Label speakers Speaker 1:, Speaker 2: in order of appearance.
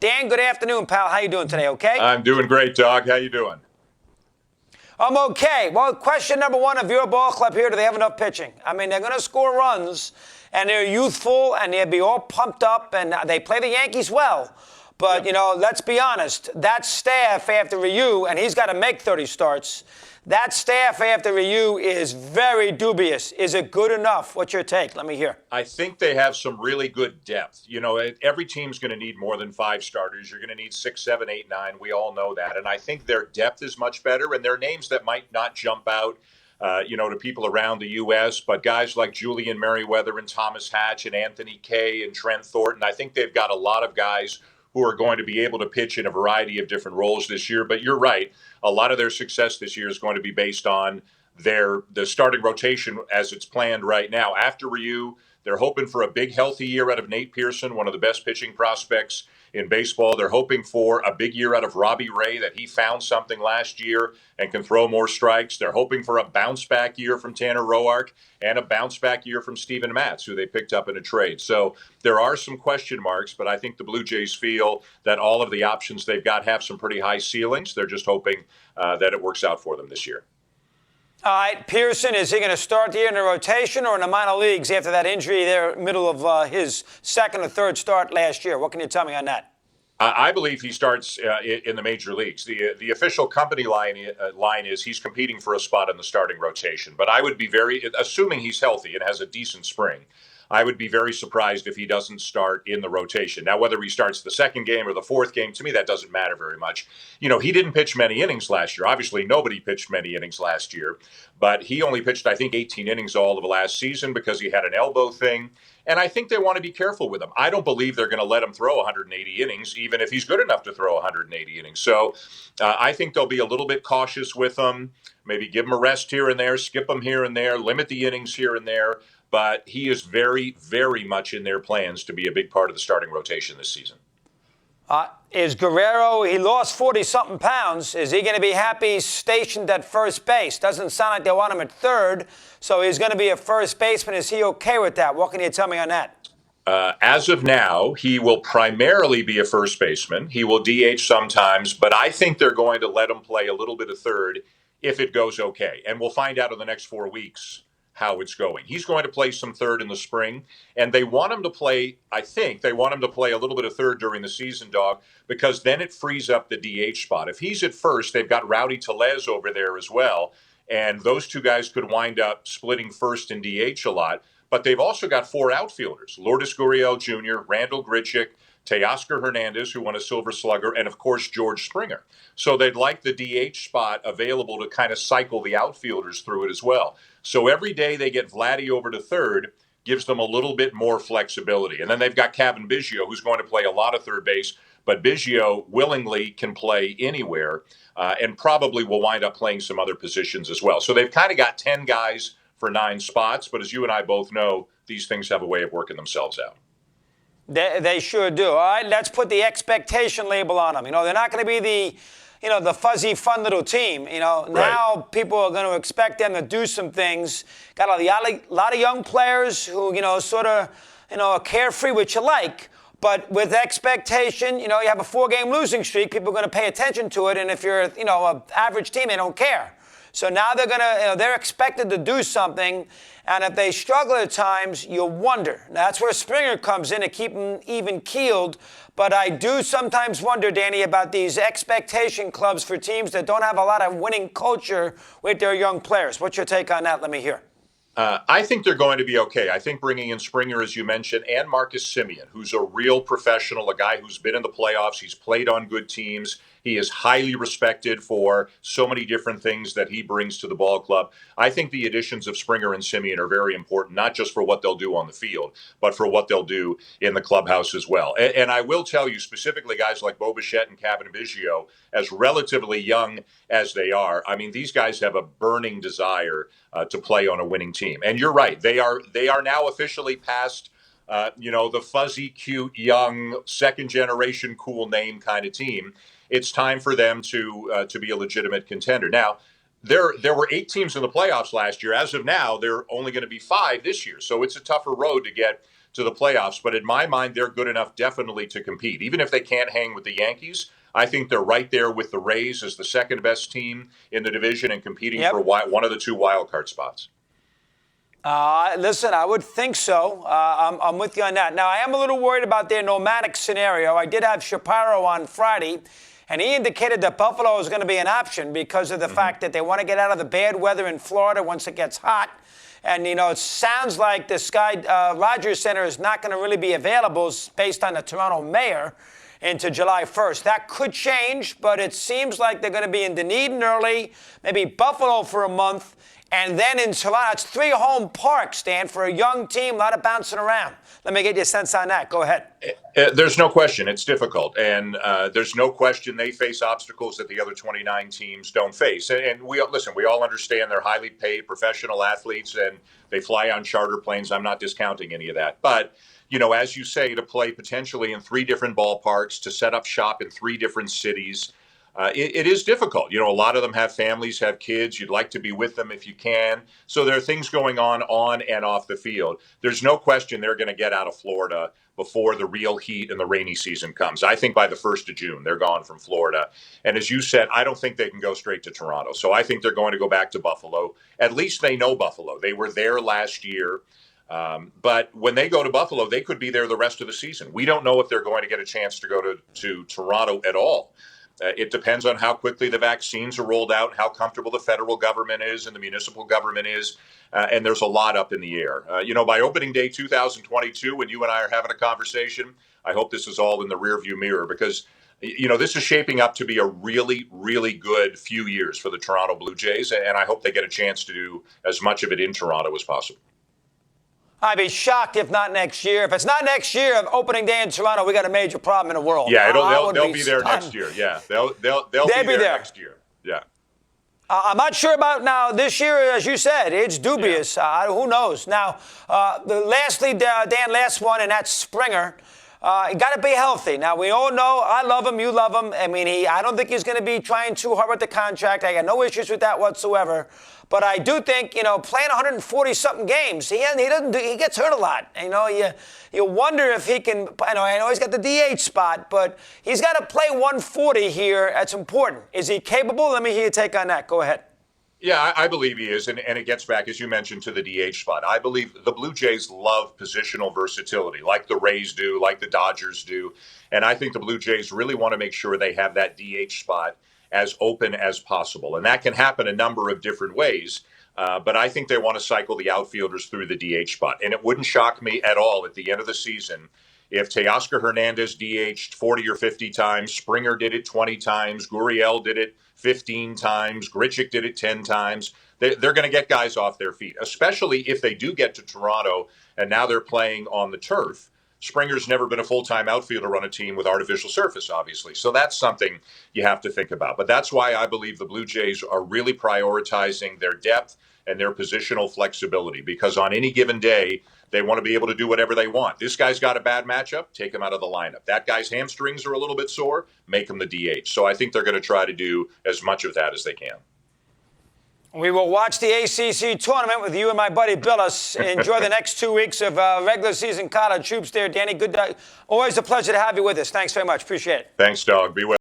Speaker 1: Dan, good afternoon, pal. How you doing today, okay?
Speaker 2: I'm doing great, Doug. How you doing?
Speaker 1: I'm okay. Well, question number one of your ball club here, do they have enough pitching? I mean, they're going to score runs, and they're youthful, and they'll be all pumped up, and they play the Yankees well. But,
Speaker 2: Yep.
Speaker 1: you know, let's be honest. That staff after Ryu, and he's got to make 30 starts, that staff after Ryu is very dubious. Is it good enough? What's your take? Let me hear.
Speaker 2: I think they have some really good depth. You know, every team's going to need more than 5 starters. You're going to need 6, 7, 8, 9. We all know that. And I think their depth is much better, and their names that might not jump out, to people around the U.S., but guys like Julian Merriweather and Thomas Hatch and Anthony Kay and Trent Thornton, I think they've got a lot of guys who are going to be able to pitch in a variety of different roles this year. But you're right. A lot of their success this year is going to be based on the starting rotation as it's planned right now. After Ryu, they're hoping for a big, healthy year out of Nate Pearson, one of the best pitching prospects in baseball. They're hoping for a big year out of Robbie Ray, that he found something last year and can throw more strikes. They're hoping for a bounce-back year from Tanner Roark and a bounce-back year from Steven Matz, who they picked up in a trade. So there are some question marks, but I think the Blue Jays feel that all of the options they've got have some pretty high ceilings. They're just hoping that it works out for them this year.
Speaker 1: All right, Pearson, is he going to start the year in the rotation or in the minor leagues after that injury there, middle of his second or third start last year? What can you tell me on that?
Speaker 2: I believe he starts in the major leagues. The official company line is he's competing for a spot in the starting rotation. But I would be assuming he's healthy and has a decent spring, I would be very surprised if he doesn't start in the rotation. Now, whether he starts the second game or the fourth game, to me, that doesn't matter very much. You know, he didn't pitch many innings last year. Obviously, nobody pitched many innings last year. But he only pitched, I think, 18 innings all of last season because he had an elbow thing. And I think they want to be careful with him. I don't believe they're going to let him throw 180 innings, even if he's good enough to throw 180 innings. So I think they'll be a little bit cautious with him, maybe give him a rest here and there, skip him here and there, limit the innings here and there. But he is very, very much in their plans to be a big part of the starting rotation this season.
Speaker 1: Is Guerrero, he lost 40-something pounds. Is he going to be happy stationed at first base? Doesn't sound like they want him at third, so he's going to be a first baseman. Is he okay with that? What can you tell me on that?
Speaker 2: As of now, he will primarily be a first baseman. He will DH sometimes, but I think they're going to let him play a little bit of third if it goes okay. And we'll find out in the next 4 weeks how it's going. He's going to play some third in the spring, and they want him to play, I think, they want him to play a little bit of third during the season, Dog, because then it frees up the DH spot. If he's at first, they've got Rowdy Tellez over there as well, and those two guys could wind up splitting first and DH a lot, but they've also got 4 outfielders, Lourdes Gurriel Jr., Randall Grichuk, Teoscar Hernandez, who won a Silver Slugger, and, of course, George Springer. So they'd like the DH spot available to kind of cycle the outfielders through it as well. So every day they get Vladdy over to third gives them a little bit more flexibility. And then they've got Kevin Biggio, who's going to play a lot of third base, but Biggio willingly can play anywhere and probably will wind up playing some other positions as well. So they've kind of got 10 guys for 9 spots, but as you and I both know, these things have a way of working themselves out.
Speaker 1: They sure do. All right, let's put the expectation label on them. You know, they're not going to be the fuzzy, fun little team. You know, now people are going to expect them to do some things. Got a lot of young players who, sort of, are carefree, which you like. But with expectation, you have a 4-game losing streak. People are going to pay attention to it. And if you're, an average team, they don't care. So now they're expected to do something. And if they struggle at times, you wonder. Now, that's where Springer comes in to keep them even keeled. But I do sometimes wonder, Danny, about these expectation clubs for teams that don't have a lot of winning culture with their young players. What's your take on that? Let me hear.
Speaker 2: I think they're going to be okay. I think bringing in Springer, as you mentioned, and Marcus Semien, who's a real professional, a guy who's been in the playoffs. He's played on good teams. He is highly respected for so many different things that he brings to the ball club. I think the additions of Springer and Semien are very important, not just for what they'll do on the field, but for what they'll do in the clubhouse as well. And I will tell you specifically, guys like Bo Bichette and Kevin Biggio, as relatively young as they are, I mean, these guys have a burning desire to play on a winning team. And you're right. They are now officially past the fuzzy, cute, young, second-generation, cool name kind of team. It's time for them to be a legitimate contender. Now, there were 8 teams in the playoffs last year. As of now, there are only going to be 5 this year. So it's a tougher road to get to the playoffs. But in my mind, they're good enough definitely to compete. Even if they can't hang with the Yankees, I think they're right there with the Rays as the second best team in the division and competing for one of the two wild card spots.
Speaker 1: Listen, I would think so. I'm with you on that. Now, I am a little worried about their nomadic scenario. I did have Shapiro on Friday, and he indicated that Buffalo is going to be an option because of the fact that they want to get out of the bad weather in Florida once it gets hot. And, it sounds like the Rogers Center is not going to really be available based on the Toronto mayor into July 1st. That could change, but it seems like they're going to be in Dunedin early, maybe Buffalo for a month, and then in Toronto. It's 3 home parks, Dan, for a young team, a lot of bouncing around. Let me get your sense on that. Go ahead.
Speaker 2: There's no question it's difficult, and there's no question they face obstacles that the other 29 teams don't face. And we all understand they're highly paid professional athletes, and they fly on charter planes. I'm not discounting any of that. But, as you say, to play potentially in 3 different ballparks, to set up shop in 3 different cities, it is difficult. A lot of them have families, have kids. You'd like to be with them if you can. So there are things going on and off the field. There's no question they're going to get out of Florida before the real heat and the rainy season comes. I think by the 1st of June, they're gone from Florida. And as you said, I don't think they can go straight to Toronto. So I think they're going to go back to Buffalo. At least they know Buffalo. They were there last year. But when they go to Buffalo, they could be there the rest of the season. We don't know if they're going to get a chance to go to Toronto at all. It depends on how quickly the vaccines are rolled out, how comfortable the federal government is and the municipal government is. And there's a lot up in the air. By opening day 2022, when you and I are having a conversation, I hope this is all in the rearview mirror because, this is shaping up to be a really, really good few years for the Toronto Blue Jays. And I hope they get a chance to do as much of it in Toronto as possible.
Speaker 1: I'd be shocked if not next year. If it's not next year, opening day in Toronto, we got a major problem in the world.
Speaker 2: Yeah, they'll be there next year. Yeah, they'll be there next year. Yeah.
Speaker 1: I'm not sure about now this year, as you said. It's dubious. Yeah. Who knows? Now, lastly, Dan, last one, and that's Springer. Got to be healthy. Now, we all know I love him. You love him. I mean, I don't think he's going to be trying too hard with the contract. I got no issues with that whatsoever. But I do think, playing 140-something games, he gets hurt a lot. You wonder if he can. I know he's got the DH spot, but he's got to play 140 here. That's important. Is he capable? Let me hear your take on that. Go ahead.
Speaker 2: Yeah, I believe he is, and it gets back, as you mentioned, to the DH spot. I believe the Blue Jays love positional versatility, like the Rays do, like the Dodgers do, and I think the Blue Jays really want to make sure they have that DH spot as open as possible, and that can happen a number of different ways, but I think they want to cycle the outfielders through the DH spot, and it wouldn't shock me at all at the end of the season if Teoscar Hernandez DH'd 40 or 50 times, Springer did it 20 times, Gurriel did it 15 times, Grichuk did it 10 times. They're going to get guys off their feet, especially if they do get to Toronto and now they're playing on the turf. Springer's never been a full-time outfielder on a team with artificial surface, obviously. So that's something you have to think about. But that's why I believe the Blue Jays are really prioritizing their depth and their positional flexibility, because on any given day, they want to be able to do whatever they want. This guy's got a bad matchup, take him out of the lineup. That guy's hamstrings are a little bit sore, make him the DH. So I think they're going to try to do as much of that as they can.
Speaker 1: We will watch the ACC tournament with you and my buddy Billis. Enjoy the next 2 weeks of regular season college hoops there, Danny. Always a pleasure to have you with us. Thanks very much. Appreciate it.
Speaker 2: Thanks, Dog. Be well.